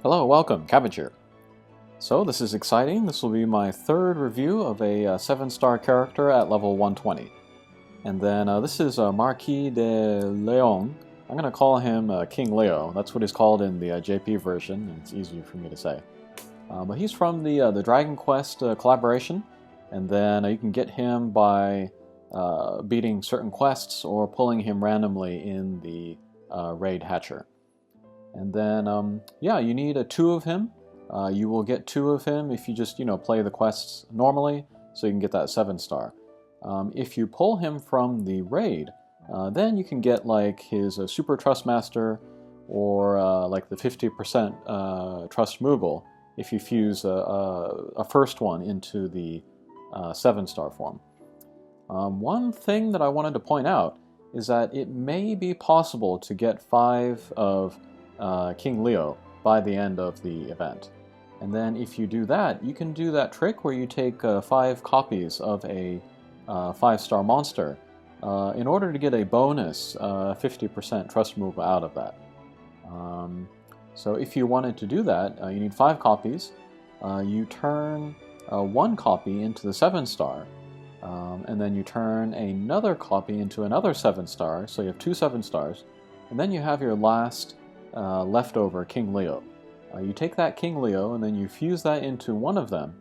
Hello, welcome, Cabbage here. So this is exciting. This will be my third review of a 7-star character at level 120. And then this is Marquis de Leon. I'm going to call him King Leo. That's what he's called in the JP version, and it's easier for me to say. But he's from the Dragon Quest collaboration, and then you can get him by beating certain quests or pulling him randomly in the raid hatcher. And then, yeah, you need 2 of him. You will get 2 of him if you just, play the quests normally, so you can get that 7-star. If you pull him from the raid, then you can get like his Super Trust Master or like the 50% Trust Moogle if you fuse a first one into the 7-star form. One thing that I wanted to point out is that it may be possible to get 5 of King Leo by the end of the event. And then if you do that, you can do that trick where you take 5 copies of a 5-star monster in order to get a bonus 50% Trust Move out of that. So if you wanted to do that, you need 5 copies. You turn 1 copy into the 7-star, and then you turn another copy into another 7-star, so you have 2 7-stars, and then you have your last leftover King Leo. You take that King Leo and then you fuse that into one of them.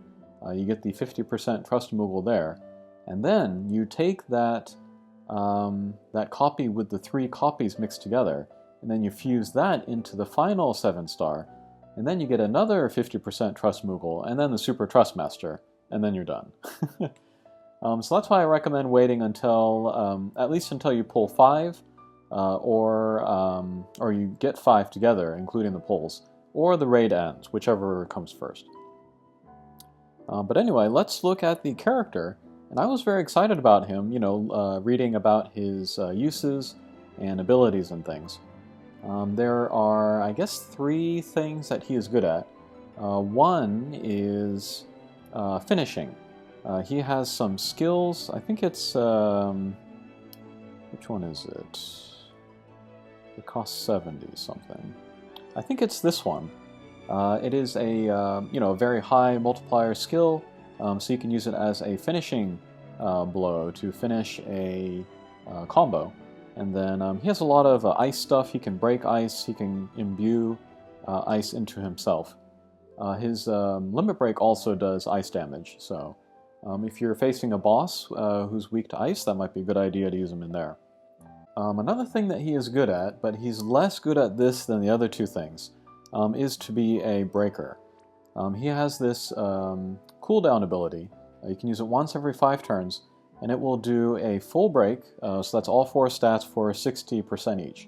You get the 50% Trust Moogle there, and then you take that that copy with the 3 copies mixed together, and then you fuse that into the final 7-star, and then you get another 50% Trust Moogle, and then the Super Trust Master, and then you're done. So that's why I recommend waiting until at least until you pull 5. Or you get 5 together, including the pulls, or the raid ends, whichever comes first. But anyway, let's look at the character, and I was very excited about him, reading about his uses and abilities and things. There are, I guess, 3 things that he is good at. One is finishing. He has some skills. I think it's... which one is it? It costs 70 something. I think it's this one. It is a very high multiplier skill, so you can use it as a finishing blow to finish a combo. And then he has a lot of ice stuff. He can break ice. He can imbue ice into himself. His limit break also does ice damage. So if you're facing a boss who's weak to ice, that might be a good idea to use him in there. Another thing that he is good at, but he's less good at this than the other 2 things, is to be a breaker. He has this cooldown ability. You can use it once every 5 turns, and it will do a full break, so that's all 4 stats for 60% each.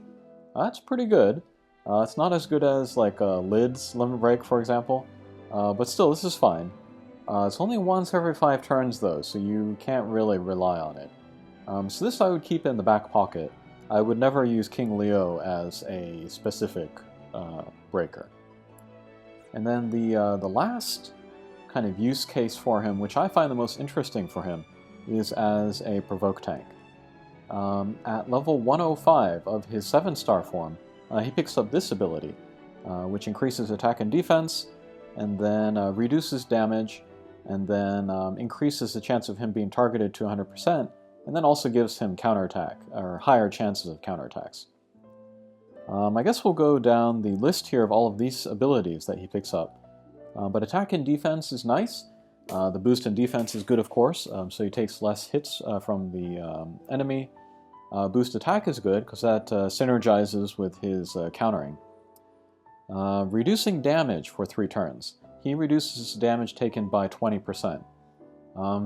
That's pretty good. It's not as good as like Lid's limit break, for example, but still, this is fine. It's only once every 5 turns though, so you can't really rely on it. So this I would keep in the back pocket. I would never use King Leo as a specific breaker. And then the last kind of use case for him, which I find the most interesting for him, is as a provoke tank. At level 105 of his 7-star form, he picks up this ability, which increases attack and defense, and then reduces damage, and then increases the chance of him being targeted to 100%, and then also gives him counterattack, or higher chances of counterattacks. I guess we'll go down the list here of all of these abilities that he picks up. But attack and defense is nice. The boost in defense is good, of course, so he takes less hits from the enemy. Boost attack is good, because that synergizes with his countering. Reducing damage for 3 turns. He reduces damage taken by 20%.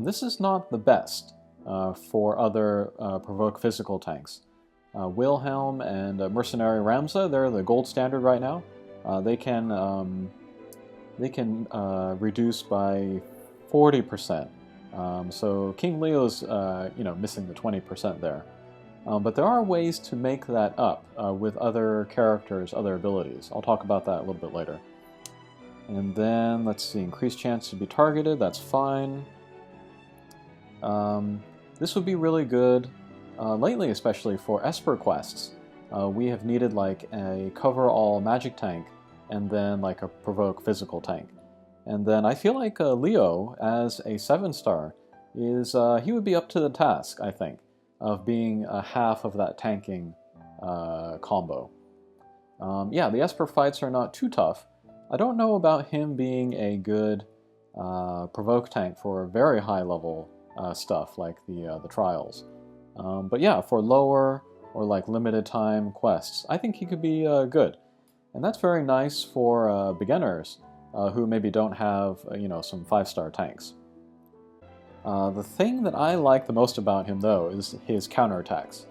This is not the best for other provoke physical tanks. Wilhelm and Mercenary Ramza, they're the gold standard right now. They can reduce by 40%. So King Leo's missing the 20% there. But there are ways to make that up with other characters, other abilities. I'll talk about that a little bit later. And then, let's see, increased chance to be targeted, that's fine. This would be really good, lately especially for Esper quests. We have needed like a cover-all magic tank and then like a provoke physical tank. And then I feel like Leo, as a 7-star, is he would be up to the task, I think, of being half of that tanking combo. Yeah, the Esper fights are not too tough. I don't know about him being a good provoke tank for very high level stuff like the trials. But yeah, for lower or like limited time quests, I think he could be good. And that's very nice for beginners who maybe don't have some 5-star tanks. The thing that I like the most about him though is his counterattacks.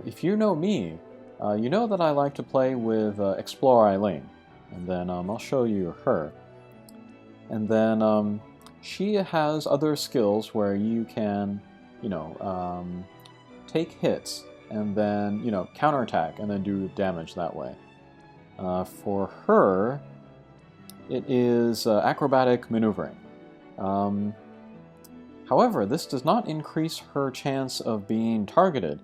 If you know me, you know that I like to play with Explore Eileen, and then I'll show you her. And then she has other skills where you can, take hits and then, counterattack and then do damage that way. For her, it is acrobatic maneuvering. However, this does not increase her chance of being targeted,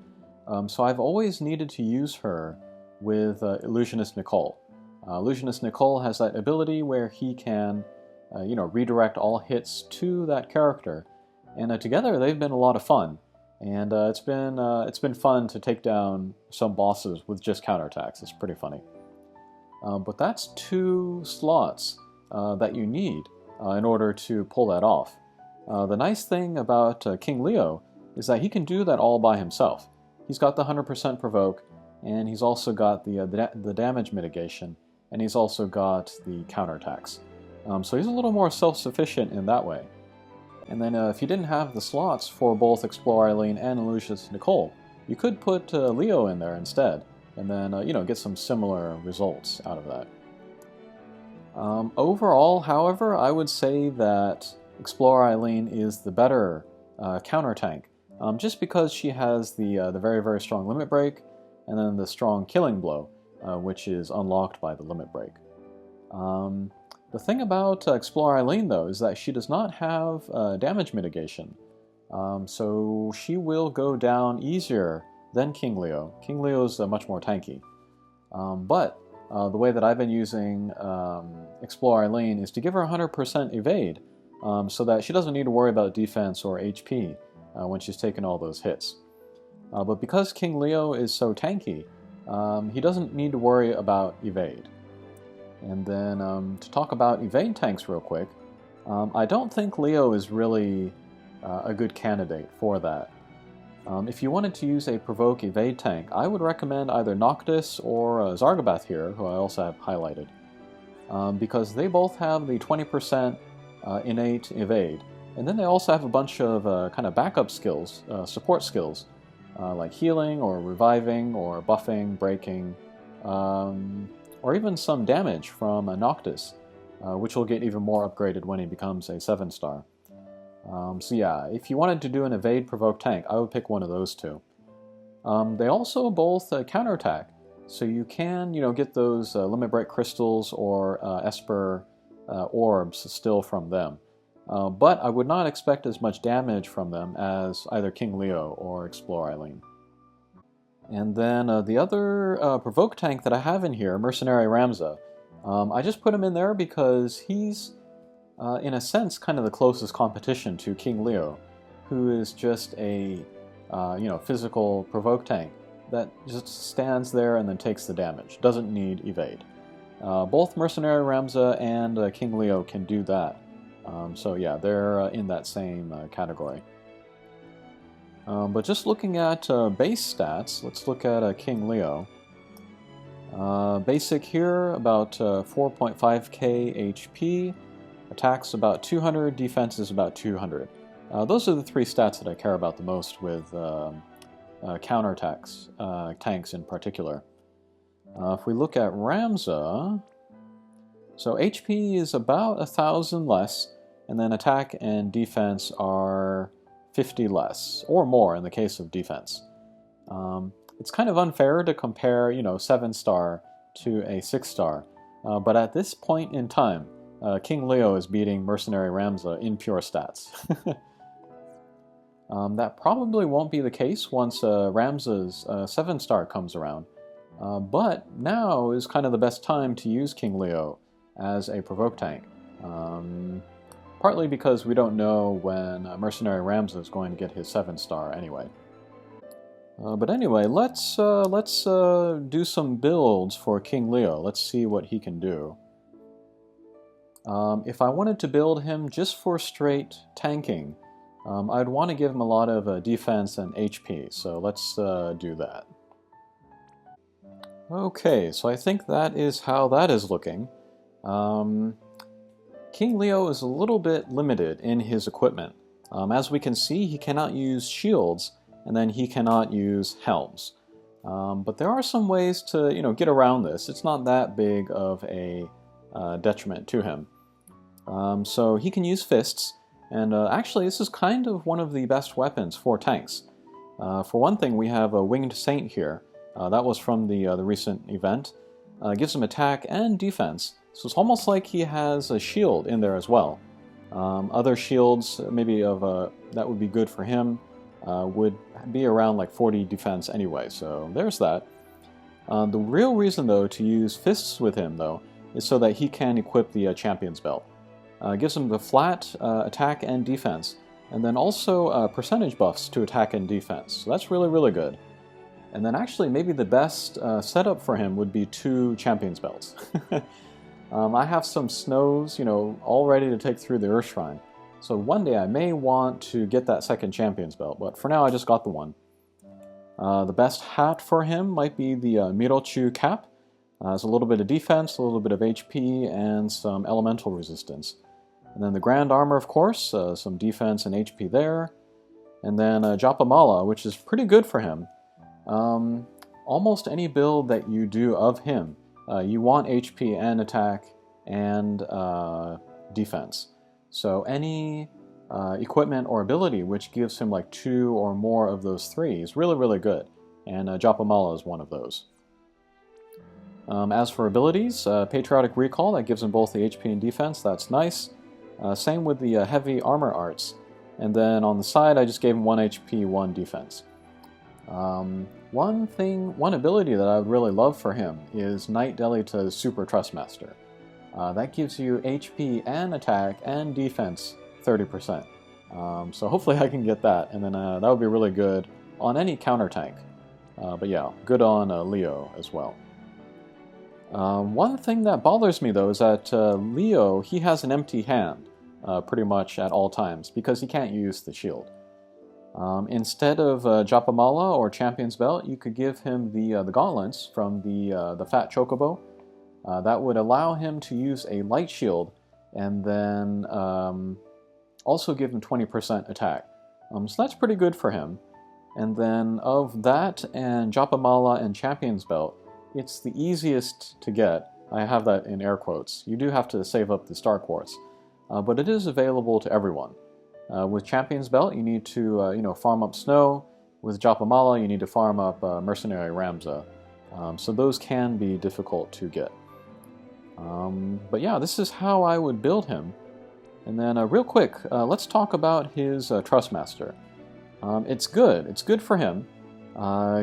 so I've always needed to use her with Illusionist Nicole. Illusionist Nicole has that ability where he can, redirect all hits to that character, and together they've been a lot of fun. And it's been fun to take down some bosses with just counterattacks. It's pretty funny. But that's 2 slots that you need in order to pull that off. The nice thing about King Leo is that he can do that all by himself. He's got the 100% provoke, and he's also got the damage mitigation, and he's also got the counterattacks. So he's a little more self-sufficient in that way. And then if you didn't have the slots for both Explore Eileen and Illusionist Nicole, you could put Leo in there instead, and then get some similar results out of that. Overall, however, I would say that Explore Eileen is the better counter tank, just because she has the very, very strong limit break, and then the strong killing blow, which is unlocked by the limit break. The thing about Explore Eileen, though, is that she does not have damage mitigation, so she will go down easier than King Leo. King Leo is much more tanky. But the way that I've been using Explore Eileen is to give her 100% evade, so that she doesn't need to worry about defense or HP when she's taken all those hits. But because King Leo is so tanky, he doesn't need to worry about evade. And then to talk about evade tanks real quick, I don't think Leo is really a good candidate for that. If you wanted to use a provoke evade tank, I would recommend either Noctis or Zargabath here, who I also have highlighted, because they both have the 20% innate evade, and then they also have a bunch of kind of backup skills, support skills, like healing or reviving or buffing, breaking, or even some damage from Noctis, which will get even more upgraded when he becomes a 7-star. So yeah, if you wanted to do an evade provoke tank, I would pick one of those 2. They also both counterattack, so you can get those limit break crystals or Esper orbs still from them. But I would not expect as much damage from them as either King Leo or Explore Eileen. And then the other provoke tank that I have in here, Mercenary Ramza, I just put him in there because he's, in a sense, kind of the closest competition to King Leo, who is just a physical provoke tank that just stands there and then takes the damage, doesn't need evade. Both Mercenary Ramza and King Leo can do that. So yeah, they're in that same category. But just looking at base stats, let's look at King Leo. Basic here, about 4.5k HP, attacks about 200, defense is about 200. Those are the 3 stats that I care about the most with counterattacks, tanks in particular. If we look at Ramza, so HP is about 1,000 less, and then attack and defense are 50 less, or more in the case of defense. It's kind of unfair to compare, 7-star to a 6-star, but at this point in time, King Leo is beating Mercenary Ramza in pure stats. That probably won't be the case once Ramza's 7-star comes around, But now is kind of the best time to use King Leo as a provoke tank. Partly because we don't know when Mercenary Ramza is going to get his 7-star anyway. But anyway, let's do some builds for King Leo. Let's see what he can do. If I wanted to build him just for straight tanking, I'd want to give him a lot of defense and HP, so let's do that. Okay, so I think that is how that is looking. King Leo is a little bit limited in his equipment. As we can see, he cannot use shields, and then he cannot use helms. But there are some ways to, get around this. It's not that big of a detriment to him. So he can use fists, and actually this is kind of one of the best weapons for tanks. For one thing, we have a Winged Saint here. That was from the recent event. Gives him attack and defense, so it's almost like he has a shield in there as well. Other shields, maybe that would be good for him, would be around like 40 defense anyway, so there's that. The real reason, though, to use fists with him, though, is so that he can equip the Champion's Belt. Gives him the flat attack and defense, and then also percentage buffs to attack and defense, so that's really, really good. And then actually maybe the best setup for him would be 2 Champion's Belts. I have some snows, all ready to take through the Earth Shrine. So one day I may want to get that 2nd Champion's Belt, but for now I just got the one. The best hat for him might be the Mirochu cap. Has a little bit of defense, a little bit of HP, and some elemental resistance. And then the Grand Armor, of course, some defense and HP there. And then Japamala, which is pretty good for him. Almost any build that you do of him, you want HP and attack and defense. So any equipment or ability which gives him like 2 or more of those 3 is really, really good. And Japamala is one of those. As for abilities, Patriotic Recall, that gives him both the HP and defense, that's nice. Same with the Heavy Armor Arts. And then on the side, I just gave him 1 HP, 1 defense. One ability that I would really love for him is Knight Delita's Super Trustmaster. That gives you HP and attack and defense 30%. So hopefully I can get that, and then that would be really good on any counter tank. But yeah, good on Leo as well. One thing that bothers me, though, is that Leo, he has an empty hand pretty much at all times because he can't use the shield. Instead of Japamala or Champion's Belt, you could give him the gauntlets from the Fat Chocobo. That would allow him to use a light shield and then also give him 20% attack. So that's pretty good for him. And then of that and Japamala and Champion's Belt, it's the easiest to get. I have that in air quotes. You do have to save up the Star Quartz, but it is available to everyone. With Champion's Belt, you need to farm up snow. With Japamala, you need to farm up Mercenary Ramza. So those can be difficult to get. But yeah, this is how I would build him. And then real quick, let's talk about his Trustmaster. It's good. It's good for him.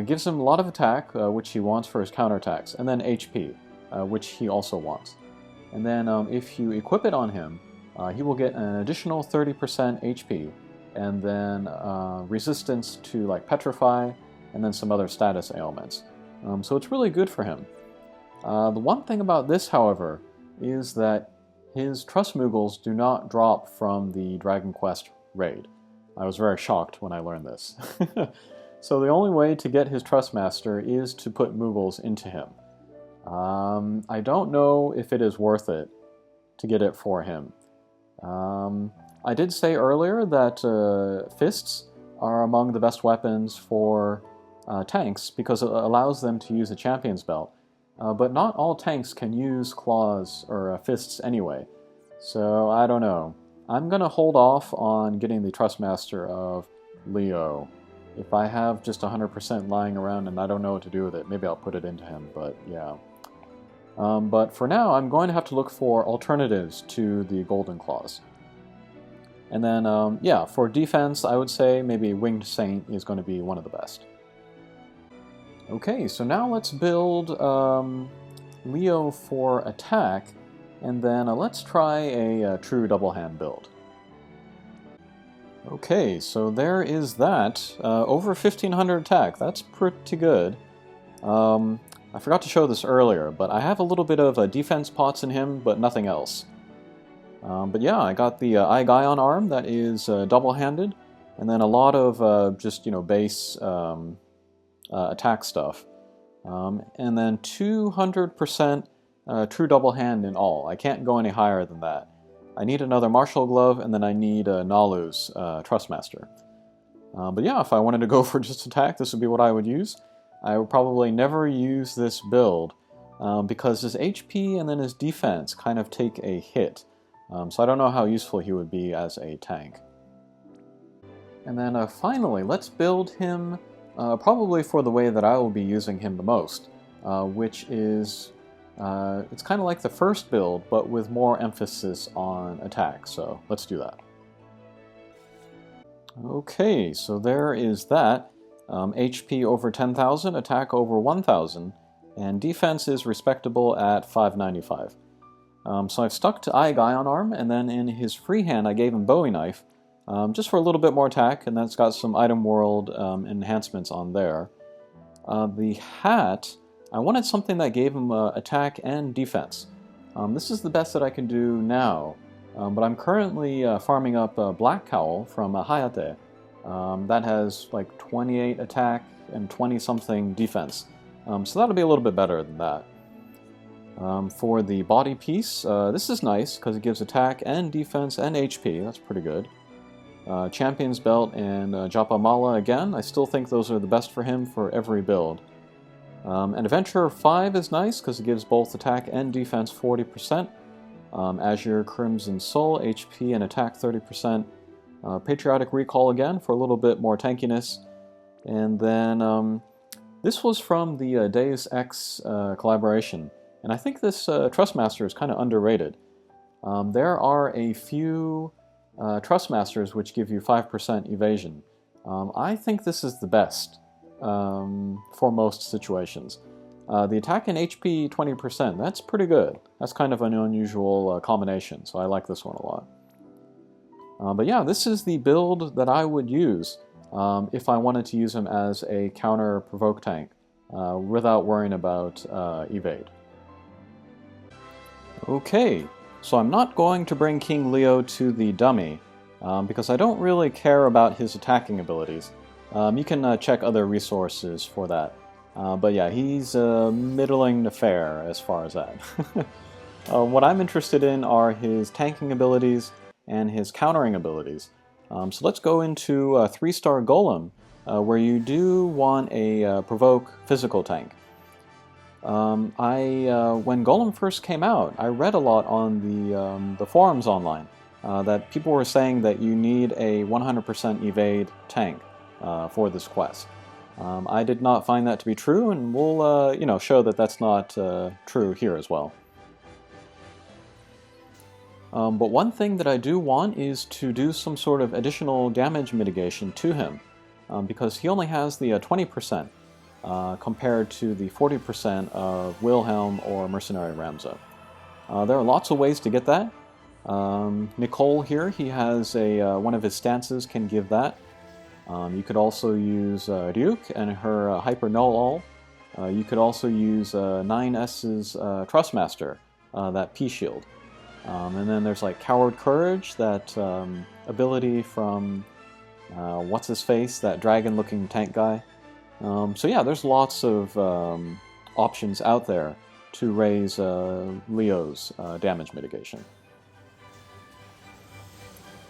Gives him a lot of attack, which he wants for his counterattacks, and then HP, which he also wants. And then if you equip it on him, he will get an additional 30% HP, and then resistance to like Petrify, and then some other status ailments. So it's really good for him. The one thing about this, however, is that his Trust Moogles do not drop from the Dragon Quest raid. I was very shocked when I learned this. So the only way to get his Trustmaster is to put Moogles into him. I don't know if it is worth it to get it for him. I did say earlier that fists are among the best weapons for tanks because it allows them to use a Champion's Belt. But not all tanks can use claws or fists anyway. So I don't know. I'm going to hold off on getting the Trustmaster of Leo. If I have just 100% lying around and I don't know what to do with it, maybe I'll put it into him, but yeah. But for now, I'm going to have to look for alternatives to the Golden Claws. And then, yeah, for defense, I would say maybe Winged Saint is going to be one of the best. Okay, so now let's build Leo for attack, and then let's try a true double hand build. Okay, so there is that. Over 1500 attack, that's pretty good. I forgot to show this earlier, but I have a little bit of defense pots in him, but nothing else. But yeah, I got the Eye-Guion arm that is double-handed, and then a lot of just, base attack stuff. And then 200% true double hand in all. I can't go any higher than that. I need another Martial Glove, and then I need Nalu's Trustmaster. But yeah, if I wanted to go for just attack, this would be what I would use. I would probably never use this build, because his HP and then his defense kind of take a hit. So I don't know how useful he would be as a tank. And then finally, let's build him probably for the way that I will be using him the most, which is, it's kind of like the first build, but with more emphasis on attack, so let's do that. Okay, so there is that. HP over 10,000, attack over 1,000, and defense is respectable at 595. So I've stuck to Eye-Guion arm, and then in his free hand I gave him Bowie Knife, just for a little bit more attack, and that's got some item world enhancements on there. The hat, I wanted something that gave him attack and defense. This is the best that I can do now, but I'm currently farming up Black Cowl from Hayate. That has like 28 attack and 20-something defense, so that'll be a little bit better than that. For the body piece, this is nice because it gives attack and defense and HP, that's pretty good. Champion's Belt and Japa Mala again, I still think those are the best for him for every build. And Adventurer 5 is nice because it gives both attack and defense 40%. Azure Crimson Soul, HP and attack 30%. Patriotic Recall again for a little bit more tankiness. And then this was from the Deus Ex collaboration. And I think this Trustmaster is kind of underrated. There are a few Trustmasters which give you 5% evasion. I think this is the best for most situations. The attack and HP 20%, that's pretty good. That's kind of an unusual combination, so I like this one a lot. But yeah, this is the build that I would use if I wanted to use him as a counter provoke tank without worrying about evade. Okay, so I'm not going to bring King Leo to the dummy because I don't really care about his attacking abilities. You can check other resources for that. But yeah, he's middling to fair as far as that. What I'm interested in are his tanking abilities and his countering abilities. So let's go into 3-star Golem, where you do want a provoke physical tank. When Golem first came out, I read a lot on the forums online that people were saying that you need a 100% evade tank for this quest. I did not find that to be true, and we'll show that that's not true here as well. But one thing that I do want is to do some sort of additional damage mitigation to him, because he only has the 20% compared to the 40% of Wilhelm or Mercenary Ramza. There are lots of ways to get that. Nicole here, he has one of his stances can give that. You could also use Ryuk and her Hyper Null All. You could also use 9S's Trustmaster, that P-Shield. And then there's like Coward Courage, that ability from what's-his-face, that dragon-looking tank guy. So yeah, there's lots of options out there to raise Leo's damage mitigation.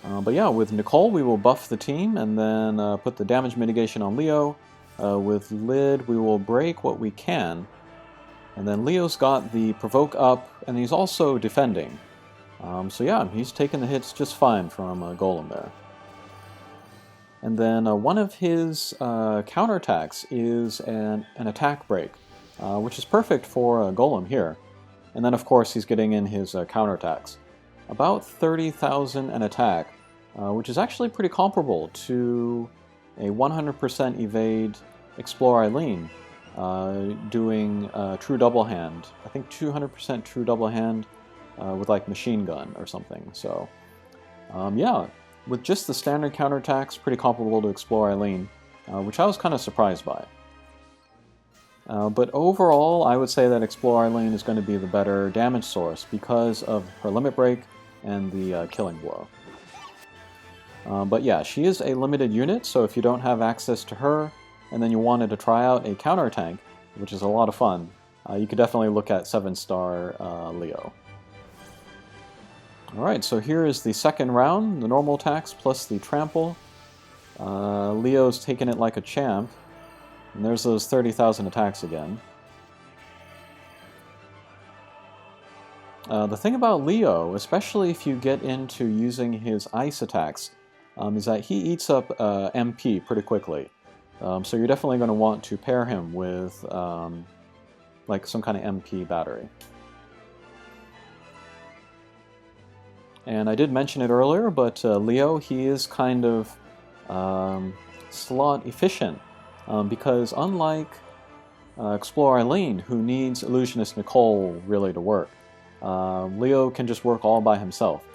But yeah, with Nicole we will buff the team and then put the damage mitigation on Leo. With Lid we will break what we can. And then Leo's got the provoke up, and he's also defending. So yeah, he's taking the hits just fine from Golem there. And then one of his counterattacks is an attack break, which is perfect for Golem here. And then of course he's getting in his counterattacks. About 30,000 an attack, which is actually pretty comparable to a 100% evade Explore Eileen, doing true double hand. I think 200% true double hand with like machine gun or something. So yeah, with just the standard counterattacks, pretty comparable to Explore Eileen, which I was kind of surprised by. But overall, I would say that Explore Eileen is going to be the better damage source because of her limit break and the killing blow. But yeah, she is a limited unit, so if you don't have access to her, and then you wanted to try out a counter tank, which is a lot of fun, you could definitely look at 7-star Leo. Alright, so here is the second round, the normal attacks plus the trample. Leo's taking it like a champ. And there's those 30,000 attacks again. The thing about Leo, especially if you get into using his ice attacks, is that he eats up MP pretty quickly. So you're definitely going to want to pair him with like some kind of MP battery. And I did mention it earlier, but Leo, he is kind of slot efficient. Because unlike Explore Eileen, who needs Illusionist Nicole really to work, Leo can just work all by himself.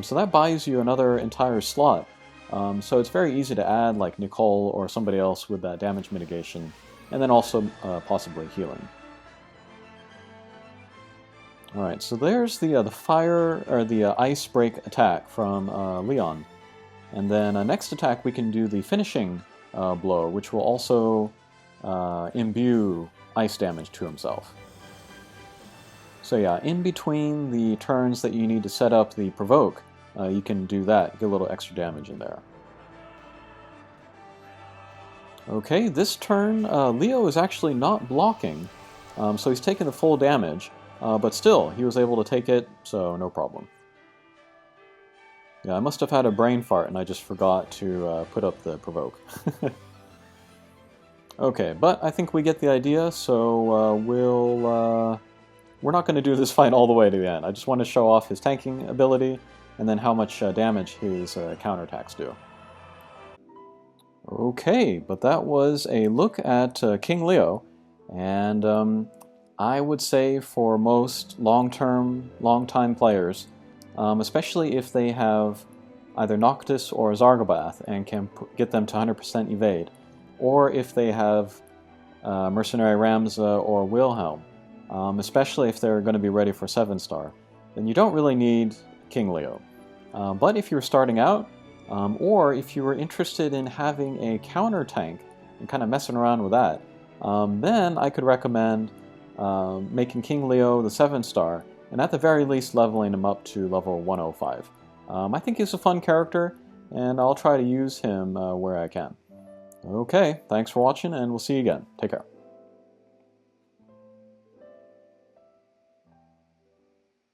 So that buys you another entire slot. So it's very easy to add like Nicole or somebody else with that damage mitigation, and then also possibly healing. Alright, so there's the fire, or the ice break attack from Leon. And then next attack we can do the finishing blow, which will also imbue ice damage to himself. So yeah, in between the turns that you need to set up the provoke, you can do that, get a little extra damage in there. Okay, this turn Leo is actually not blocking, so he's taking the full damage, but still, he was able to take it, so no problem. Yeah, I must have had a brain fart and I just forgot to put up the provoke. Okay, but I think we get the idea, so we're not going to do this fight all the way to the end. I just want to show off his tanking ability and then how much damage his counterattacks do. Okay, but that was a look at King Leo, and I would say for most long-time players, especially if they have either Noctis or Zargobath and can get them to 100% evade, or if they have Mercenary Ramza or Wilhelm, especially if they're going to be ready for 7-star, then you don't really need King Leo. But if you're starting out, or if you were interested in having a counter tank and kind of messing around with that, then I could recommend making King Leo the 7-star, and at the very least leveling him up to level 105. I think he's a fun character, and I'll try to use him where I can. Okay, thanks for watching, and we'll see you again. Take care.